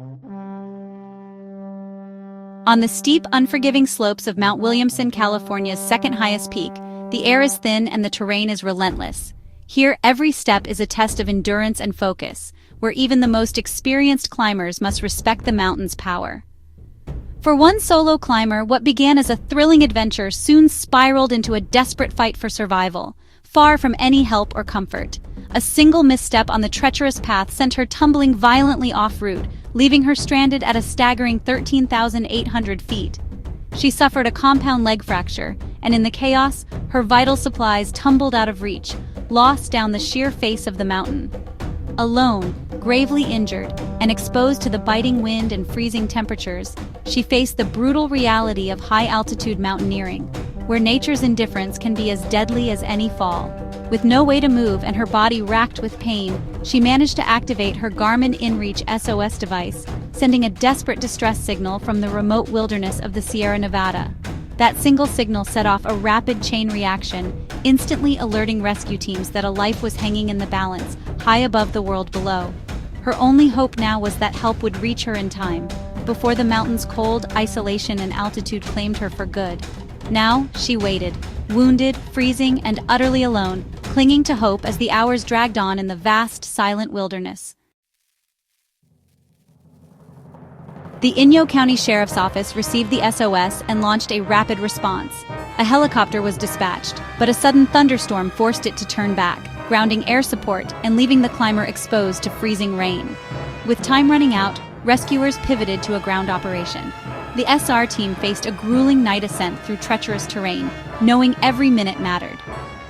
On the steep, unforgiving slopes of Mount Williamson, California's second highest peak, the air is thin and the terrain is relentless. Here, every step is a test of endurance and focus, where even the most experienced climbers must respect the mountain's power. For one solo climber, what began as a thrilling adventure soon spiraled into a desperate fight for survival, far from any help or comfort. A single misstep on the treacherous path sent her tumbling violently off-route, leaving her stranded at a staggering 13,800 feet. She suffered a compound leg fracture, and in the chaos, her vital supplies tumbled out of reach, lost down the sheer face of the mountain. Alone, gravely injured, and exposed to the biting wind and freezing temperatures, she faced the brutal reality of high-altitude mountaineering, where nature's indifference can be as deadly as any fall. With no way to move and her body racked with pain, she managed to activate her Garmin InReach SOS device, sending a desperate distress signal from the remote wilderness of the Sierra Nevada. That single signal set off a rapid chain reaction, instantly alerting rescue teams that a life was hanging in the balance, high above the world below. Her only hope now was that help would reach her in time, before the mountain's cold, isolation, and altitude claimed her for good. Now, she waited, wounded, freezing, and utterly alone, clinging to hope as the hours dragged on in the vast, silent wilderness. The Inyo County Sheriff's Office received the SOS and launched a rapid response. A helicopter was dispatched, but a sudden thunderstorm forced it to turn back, grounding air support and leaving the climber exposed to freezing rain. With time running out, rescuers pivoted to a ground operation. The SR team faced a grueling night ascent through treacherous terrain, knowing every minute mattered.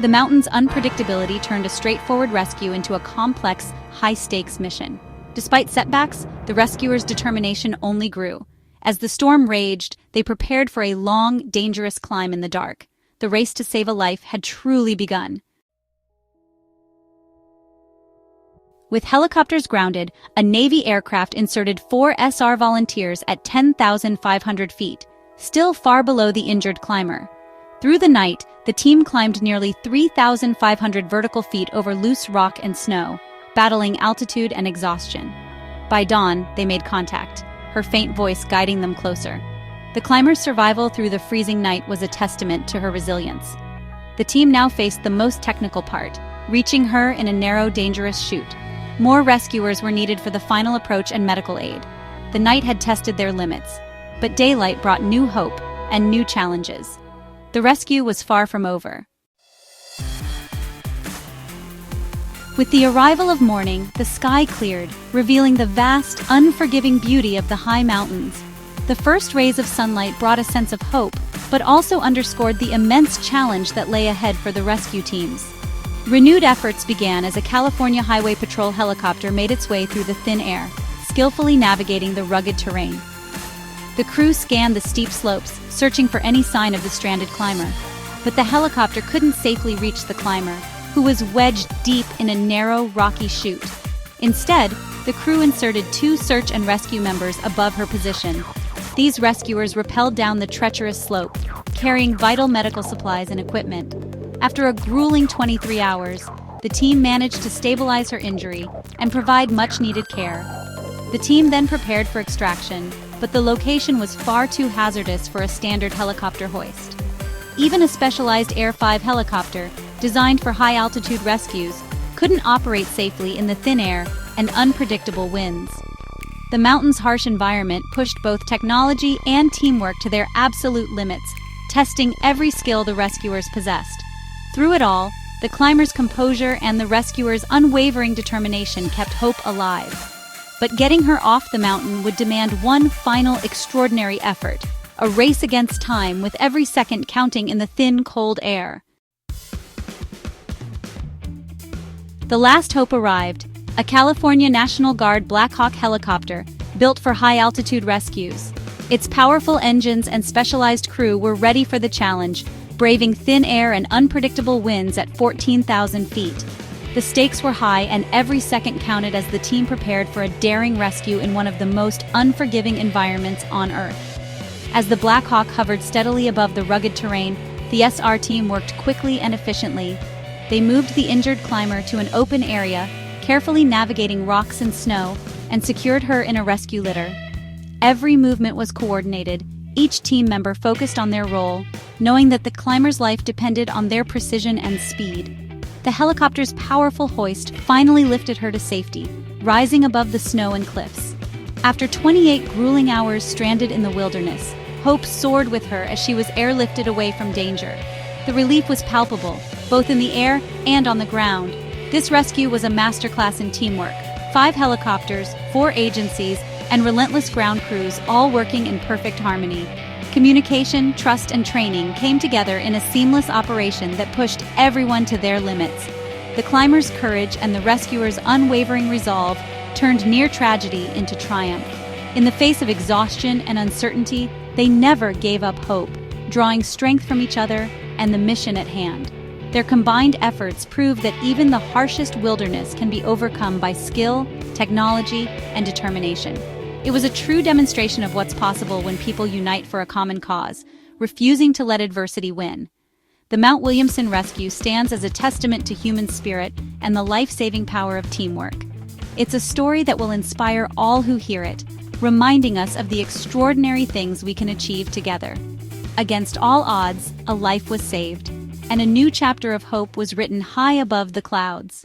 The mountain's unpredictability turned a straightforward rescue into a complex, high-stakes mission. Despite setbacks, the rescuers' determination only grew. As the storm raged, they prepared for a long, dangerous climb in the dark. The race to save a life had truly begun. With helicopters grounded, a Navy aircraft inserted 4 SR volunteers at 10,500 feet, still far below the injured climber. Through the night, the team climbed nearly 3,500 vertical feet over loose rock and snow, battling altitude and exhaustion. By dawn, they made contact, her faint voice guiding them closer. The climber's survival through the freezing night was a testament to her resilience. The team now faced the most technical part, reaching her in a narrow, dangerous chute. More rescuers were needed for the final approach and medical aid. The night had tested their limits, but daylight brought new hope and new challenges. The rescue was far from over. With the arrival of morning, the sky cleared, revealing the vast, unforgiving beauty of the high mountains. The first rays of sunlight brought a sense of hope, but also underscored the immense challenge that lay ahead for the rescue teams. Renewed efforts began as a California Highway Patrol helicopter made its way through the thin air, skillfully navigating the rugged terrain. The crew scanned the steep slopes, searching for any sign of the stranded climber. But the helicopter couldn't safely reach the climber, who was wedged deep in a narrow, rocky chute. Instead, the crew inserted 2 search and rescue members above her position. These rescuers rappelled down the treacherous slope, carrying vital medical supplies and equipment. After a grueling 23 hours, the team managed to stabilize her injury and provide much-needed care. The team then prepared for extraction, but the location was far too hazardous for a standard helicopter hoist. Even a specialized Air 5 helicopter, designed for high-altitude rescues, couldn't operate safely in the thin air and unpredictable winds. The mountain's harsh environment pushed both technology and teamwork to their absolute limits, testing every skill the rescuers possessed. Through it all, the climber's composure and the rescuers' unwavering determination kept hope alive. But getting her off the mountain would demand one final extraordinary effort, a race against time with every second counting in the thin, cold air. The last hope arrived, a California National Guard Black Hawk helicopter built for high-altitude rescues. Its powerful engines and specialized crew were ready for the challenge, braving thin air and unpredictable winds at 14,000 feet. The stakes were high and every second counted as the team prepared for a daring rescue in one of the most unforgiving environments on Earth. As the Black Hawk hovered steadily above the rugged terrain, the SR team worked quickly and efficiently. They moved the injured climber to an open area, carefully navigating rocks and snow, and secured her in a rescue litter. Every movement was coordinated, each team member focused on their role, knowing that the climber's life depended on their precision and speed. The helicopter's powerful hoist finally lifted her to safety, rising above the snow and cliffs. After 28 grueling hours stranded in the wilderness, hope soared with her as she was airlifted away from danger. The relief was palpable, both in the air and on the ground. This rescue was a masterclass in teamwork. 5 helicopters, 4 agencies, and relentless ground crews all working in perfect harmony. Communication, trust, and training came together in a seamless operation that pushed everyone to their limits. The climbers' courage and the rescuers' unwavering resolve turned near tragedy into triumph. In the face of exhaustion and uncertainty, they never gave up hope, drawing strength from each other and the mission at hand. Their combined efforts prove that even the harshest wilderness can be overcome by skill, technology, and determination. It was a true demonstration of what's possible when people unite for a common cause, refusing to let adversity win. The Mount Williamson rescue stands as a testament to human spirit and the life-saving power of teamwork. It's a story that will inspire all who hear it, reminding us of the extraordinary things we can achieve together. Against all odds, a life was saved, and a new chapter of hope was written high above the clouds.